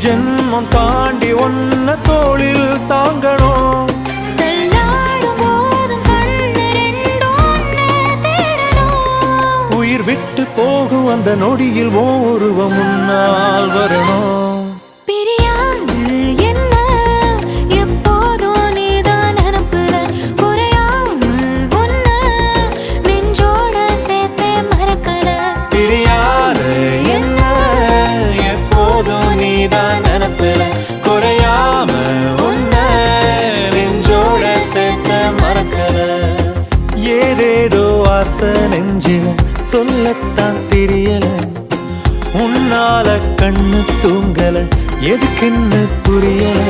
ஜென்மம் தாண்டி ஒன்ன தோளில் தாங்கணும். உயிர் விட்டு போகும் அந்த நொடியில் ஓருவம் முன்னால் வரணும். ஏதேதோ ஆசை நெஞ்சில சொல்லத்தான் தெரியல, உன்னால கண்ணு தூங்கல, எதுக்குன்னு புரியல.